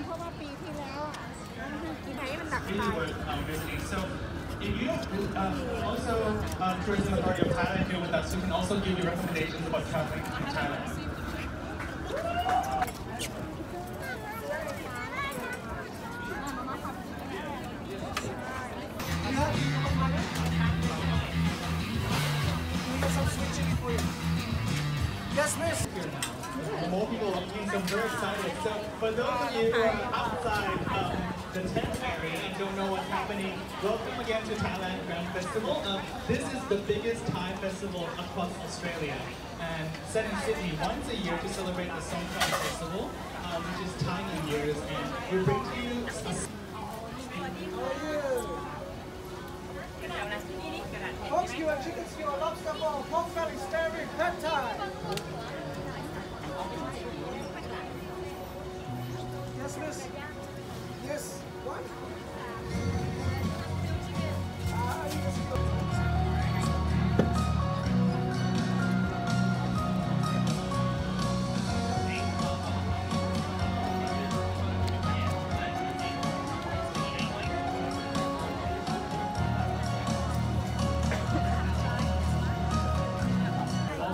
เพราะว่าปีที่แล้วอ่ะกินให้มันหนัก really ตาย worth visiting. So if you also Tourism Authority of Thailand here with us, who can also give you recommendations about traveling to Thailand. Yes, miss. More people are looking, so I'm very excited. So for those of you who are outside the tent area and don't know what's happening, welcome again to Thailand Grand Festival. This is the biggest Thai festival across Australia and set in Sydney once a year to celebrate the Songkran Festival, which is Thai New Year's, and we bring to you Pork skewer, chicken skewer, lobster ball, pork belly, spare rib, pad thai. Yes, miss. Yes. What?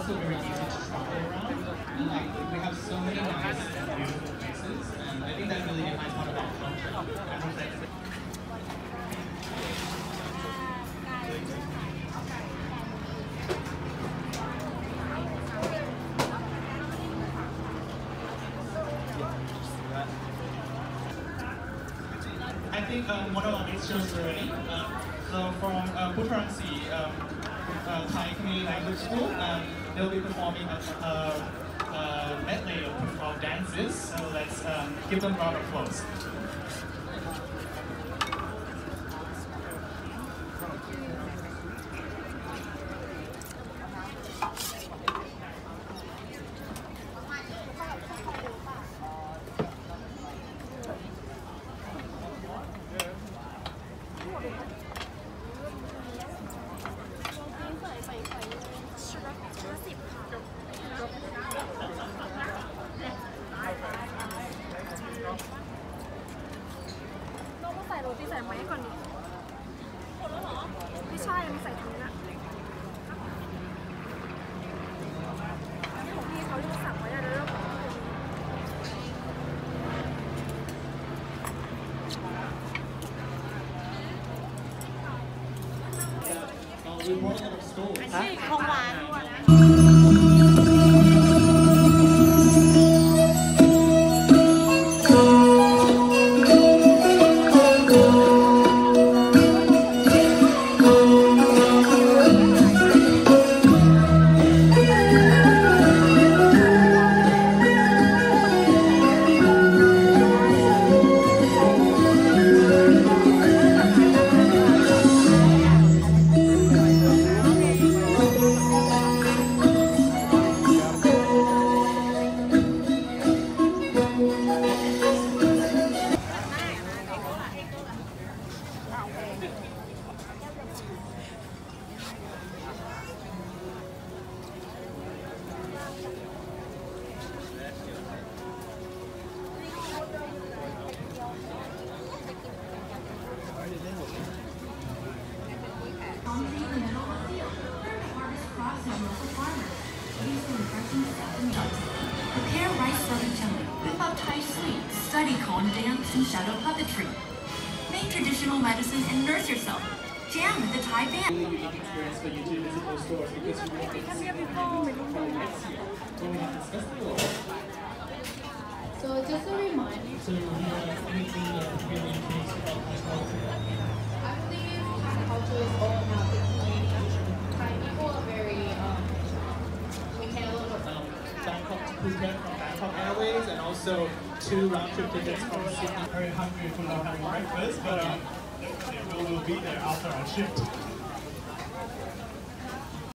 also very easy to travel around. And like we have so many nice and beautiful places, and I think that really defines part of our culture. I think one of our next shows already. So from Puttaransi Thai Community Language School, they'll be performing a medley of dances. So let's give them a round of applause. We brought a lot of stores. ของหวาน Prepare rice vermicelli, whip up Thai sweets, study Khon dance and shadow puppetry. Make traditional medicine and nurse yourself. Jam with the Thai band. Really unique experience for you to visit those stores because you won't get to see them for next year when we have this festival. So just a reminder. So you have anything that really intrigues you about Thai culture? I believe Thai culture is all about the community. Thai people are very we care a little bit. Bangkok to Phuket from Bangkok Airways, and also 2 round-trip tickets from Sydney. Very hungry for having breakfast, but we will be there after our shift.